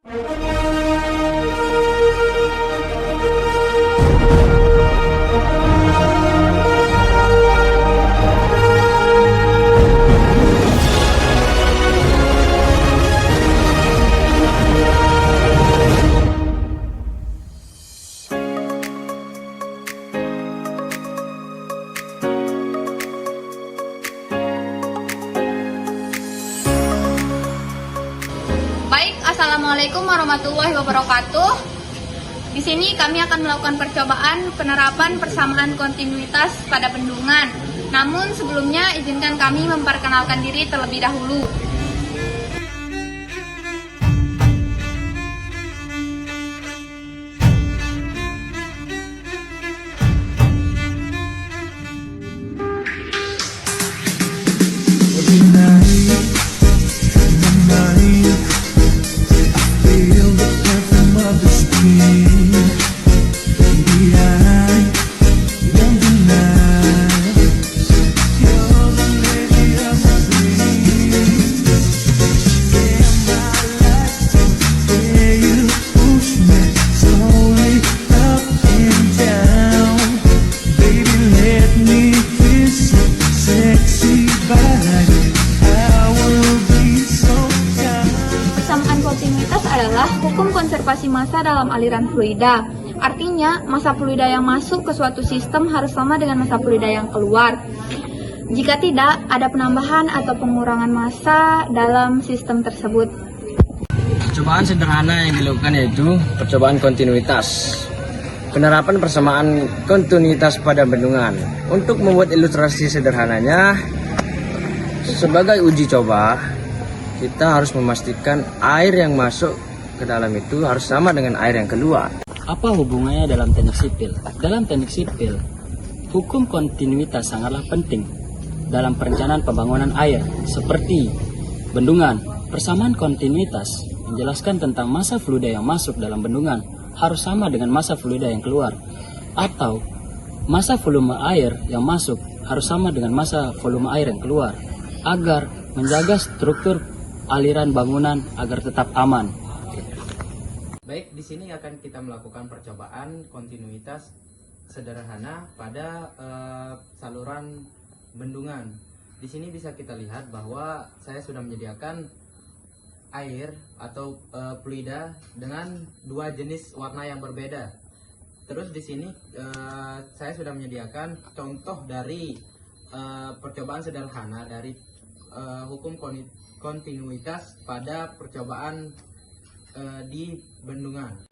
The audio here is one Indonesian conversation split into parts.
Baik, Assalamualaikum warahmatullahi wabarakatuh. Di sini kami akan melakukan percobaan penerapan persamaan kontinuitas pada bendungan. Namun sebelumnya izinkan kami memperkenalkan diri terlebih dahulu. Kontinuitas adalah hukum konservasi massa dalam aliran fluida. Artinya, massa fluida yang masuk ke suatu sistem harus sama dengan massa fluida yang keluar. Jika tidak, ada penambahan atau pengurangan massa dalam sistem tersebut. Percobaan sederhana yang dilakukan yaitu percobaan kontinuitas. Penerapan persamaan kontinuitas pada bendungan. Untuk membuat ilustrasi sederhananya, sebagai uji coba, kita harus memastikan air yang masuk ke dalam itu harus sama dengan air yang keluar. Apa hubungannya dalam teknik sipil? Dalam teknik sipil, hukum kontinuitas sangatlah penting dalam perencanaan pembangunan air, seperti bendungan. Persamaan kontinuitas menjelaskan tentang massa fluida yang masuk dalam bendungan harus sama dengan massa fluida yang keluar, atau massa volume air yang masuk harus sama dengan massa volume air yang keluar, agar menjaga struktur aliran bangunan agar tetap aman. Baik, di sini akan kita melakukan percobaan kontinuitas sederhana pada saluran bendungan. Di sini bisa kita lihat bahwa saya sudah menyediakan air atau fluida dengan dua jenis warna yang berbeda. Terus di sini saya sudah menyediakan contoh dari percobaan sederhana dari hukum kontinuitas pada percobaan di bendungan.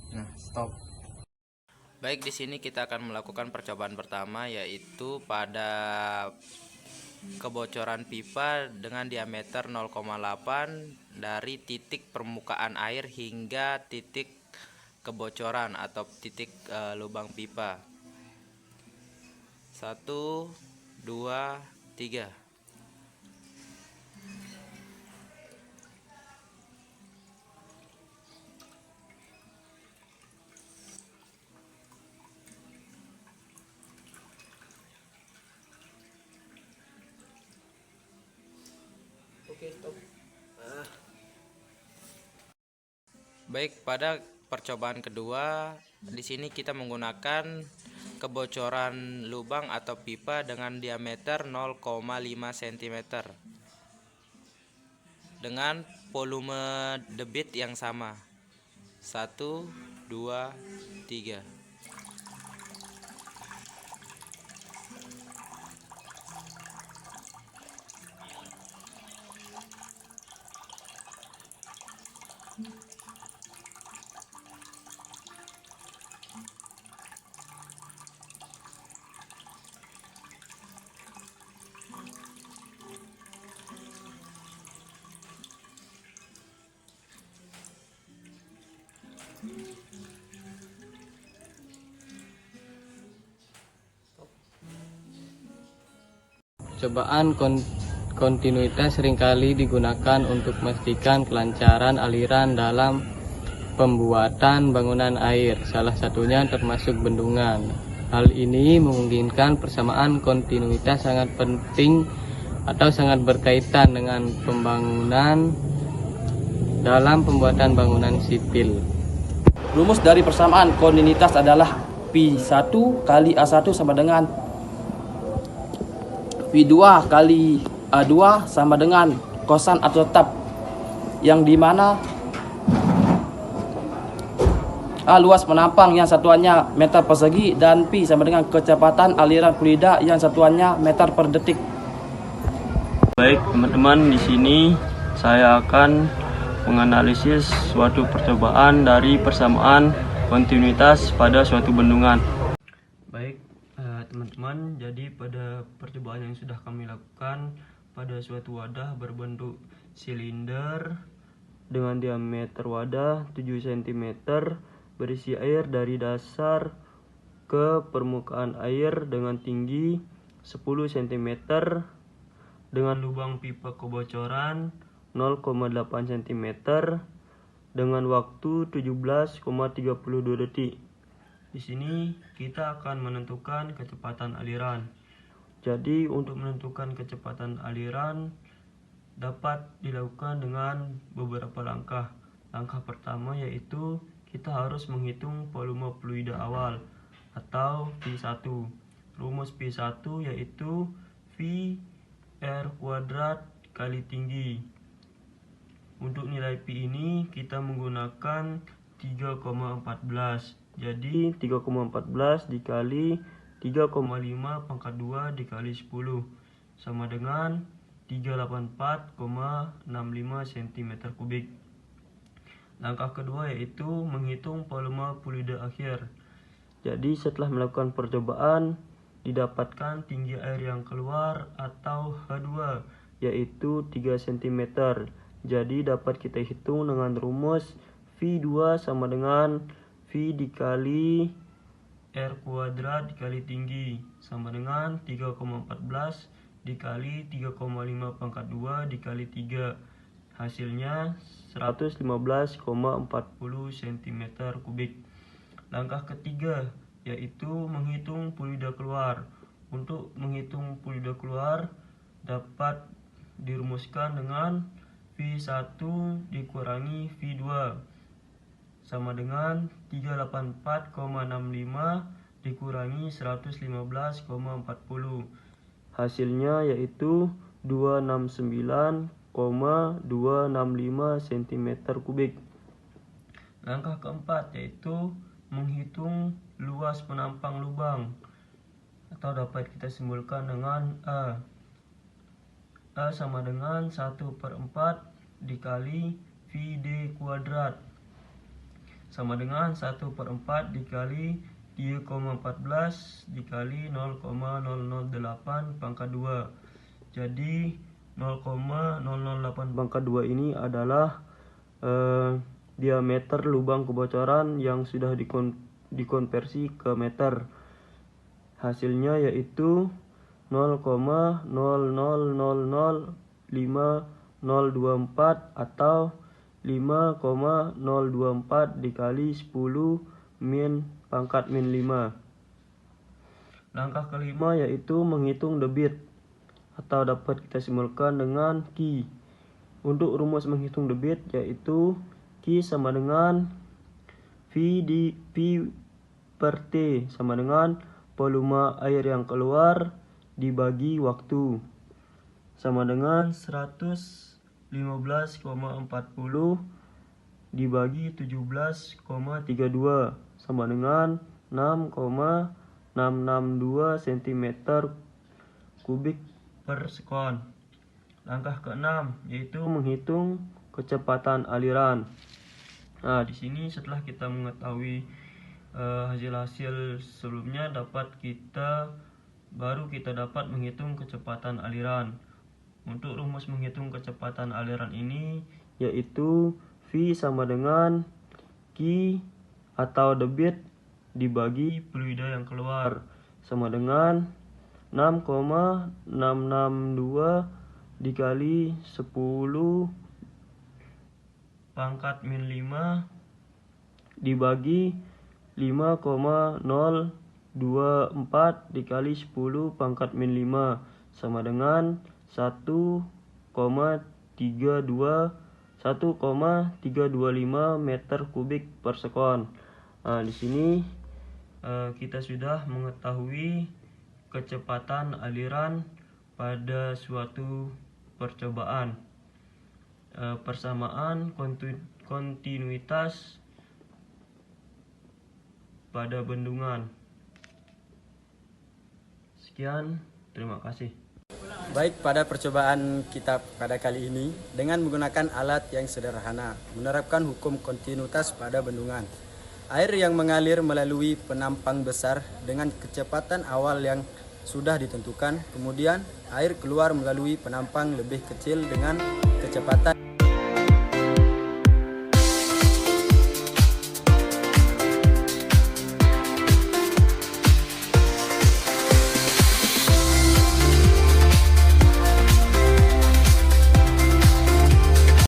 Nah, stop. Baik, di sini kita akan melakukan percobaan pertama, yaitu pada kebocoran pipa dengan diameter 0,8 dari titik permukaan air hingga titik kebocoran atau titik lubang pipa. 1, 2, 3. Oke, stop. Baik, pada percobaan kedua, di sini kita menggunakan kebocoran lubang atau pipa dengan diameter 0,5 cm dengan volume debit yang sama. 1, 2, 3. Percobaan kontinuitas seringkali digunakan untuk memastikan kelancaran aliran dalam pembuatan bangunan air, salah satunya termasuk bendungan. Hal ini memungkinkan persamaan kontinuitas sangat penting atau sangat berkaitan dengan pembangunan dalam pembuatan bangunan sipil. Rumus dari persamaan kontinuitas adalah P1 kali A1 sama dengan P2 kali A2 sama dengan kosan atau tetap, yang dimana A luas penampang yang satuannya meter persegi dan P sama dengan kecepatan aliran fluida yang satuannya meter per detik. Baik teman-teman, di sini saya akan menganalisis suatu percobaan dari persamaan kontinuitas pada suatu bendungan. Baik teman-teman, jadi pada percobaan yang sudah kami lakukan pada suatu wadah berbentuk silinder dengan diameter wadah 7 cm berisi air dari dasar ke permukaan air dengan tinggi 10 cm dengan lubang pipa kebocoran 0,8 cm dengan waktu 17,32 detik. Di sini kita akan menentukan kecepatan aliran. Jadi untuk menentukan kecepatan aliran dapat dilakukan dengan beberapa langkah. Langkah pertama yaitu kita harus menghitung volume fluida awal atau P1. Rumus P1 yaitu V R kuadrat kali tinggi. Untuk nilai P ini kita menggunakan 3,14. Jadi 3,14 dikali 3,5 pangkat 2 dikali 10 sama dengan 384,65 cm3. Langkah kedua yaitu menghitung volume fluida akhir. Jadi setelah melakukan percobaan didapatkan tinggi air yang keluar atau H2 yaitu 3 cm. Jadi dapat kita hitung dengan rumus V2 sama dengan V dikali R kuadrat dikali tinggi sama dengan 3,14 dikali 3,5 pangkat 2 dikali 3. Hasilnya 115,40 cm3. Langkah ketiga yaitu menghitung fluida keluar. Untuk menghitung fluida keluar dapat dirumuskan dengan V1 dikurangi V2 sama dengan 384,65 dikurangi 115,40. Hasilnya yaitu 269,265 cm3. Langkah keempat yaitu menghitung luas penampang lubang atau dapat kita simpulkan dengan A. A sama dengan 1/4 dikali VD kuadrat sama dengan 1/4 dikali 3,14 dikali 0,008 pangkat 2. Jadi 0,008 pangkat 2 ini adalah diameter lubang kebocoran yang sudah dikonversi ke meter. Hasilnya yaitu 0,0005024 atau 5,024 dikali 10 min pangkat min 5. Langkah kelima yaitu menghitung debit atau dapat kita simpulkan dengan Q. Untuk rumus menghitung debit yaitu Q sama dengan V di P per T sama dengan volume air yang keluar dibagi waktu sama dengan 115,40 dibagi 17,32 sama dengan 6,662 cm3 per sekon. Langkah keenam yaitu menghitung kecepatan aliran. Nah, di sini setelah kita mengetahui hasil-hasil sebelumnya baru kita dapat menghitung kecepatan aliran. Untuk rumus menghitung kecepatan aliran ini yaitu V sama dengan Q atau debit dibagi fluida yang keluar sama dengan 6,662 dikali 10 pangkat min 5 dibagi 5,024 dikali 10 pangkat min 5 sama dengan 1,325 meter kubik per sekon. Nah, di sini kita sudah mengetahui kecepatan aliran pada suatu percobaan. Persamaan kontinuitas pada bendungan. Sekian, terima kasih. Baik, pada percobaan kita pada kali ini dengan menggunakan alat yang sederhana, menerapkan hukum kontinuitas pada bendungan. Air yang mengalir melalui penampang besar dengan kecepatan awal yang sudah ditentukan, kemudian air keluar melalui penampang lebih kecil dengan kecepatan